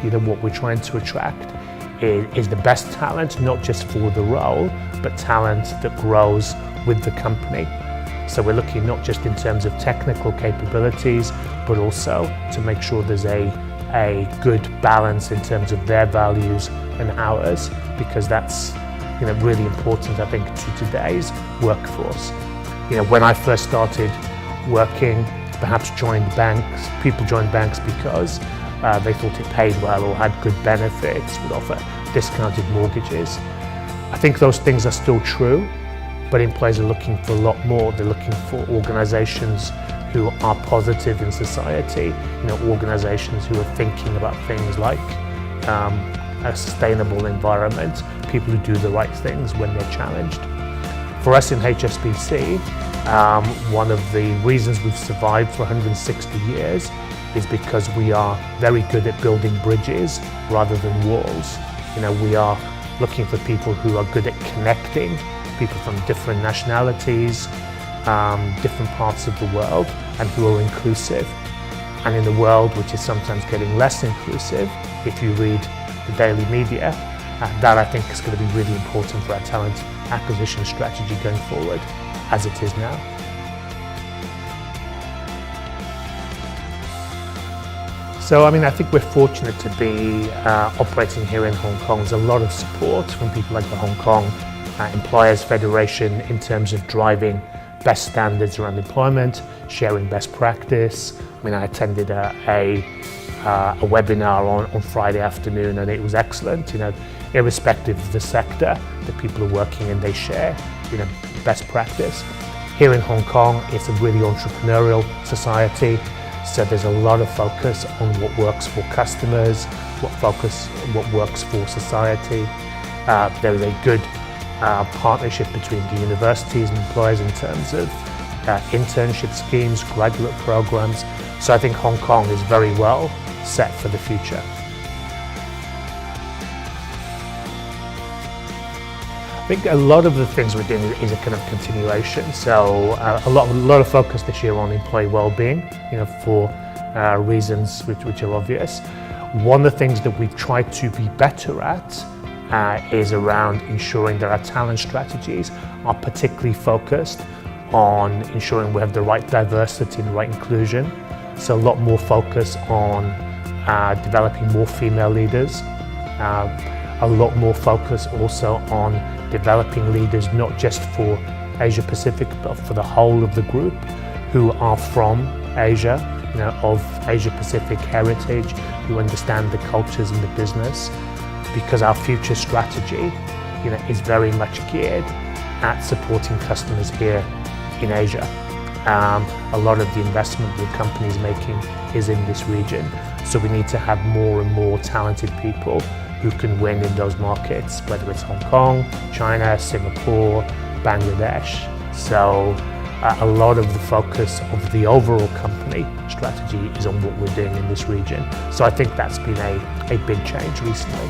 what we're trying to attract is the best talent, not just for the role, but talent that grows with the company. So we're looking not just in terms of technical capabilities, but also to make sure there's a good balance in terms of their values and ours, because that's really important, I think, to today's workforce. When I first started working, perhaps people joined banks because they thought it paid well or had good benefits, would offer discounted mortgages. I think those things are still true, but employers are looking for a lot more. They're looking for organizations who are positive in society, organizations who are thinking about things like a sustainable environment, people who do the right things when they're challenged. For us in HSBC, one of the reasons we've survived for 160 years is because we are very good at building bridges rather than walls. We are looking for people who are good at connecting people from different nationalities, different parts of the world, and who are inclusive. And in a world which is sometimes getting less inclusive, if you read the daily media, that I think is going to be really important for our talent acquisition strategy going forward, as it is now. So, I think we're fortunate to be operating here in Hong Kong. There's a lot of support from people like the Hong Kong Employers Federation in terms of driving best standards around employment, sharing best practice. I attended a webinar on Friday afternoon, and it was excellent. Irrespective of the sector that people are working in, they share best practice. Here in Hong Kong, it's a really entrepreneurial society, so there's a lot of focus on what works for customers, what works for society. There is a good partnership between the universities and employers in terms of internship schemes, graduate programs. So I think Hong Kong is very well set for the future. I think a lot of the things we're doing is a kind of continuation. So a lot of focus this year on employee well-being, for reasons which are obvious. One of the things that we've tried to be better at is around ensuring that our talent strategies are particularly focused on ensuring we have the right diversity and the right inclusion. So a lot more focus on developing more female leaders. A lot more focus also on developing leaders not just for Asia Pacific but for the whole of the group who are from Asia, of Asia Pacific heritage, who understand the cultures and the business, because our future strategy is very much geared at supporting customers here in Asia. A lot of the investment the company is making is in this region, so we need to have more and more talented people who can win in those markets, whether it's Hong Kong, China, Singapore, Bangladesh. So a lot of the focus of the overall company strategy is on what we're doing in this region. So I think that's been a big change recently.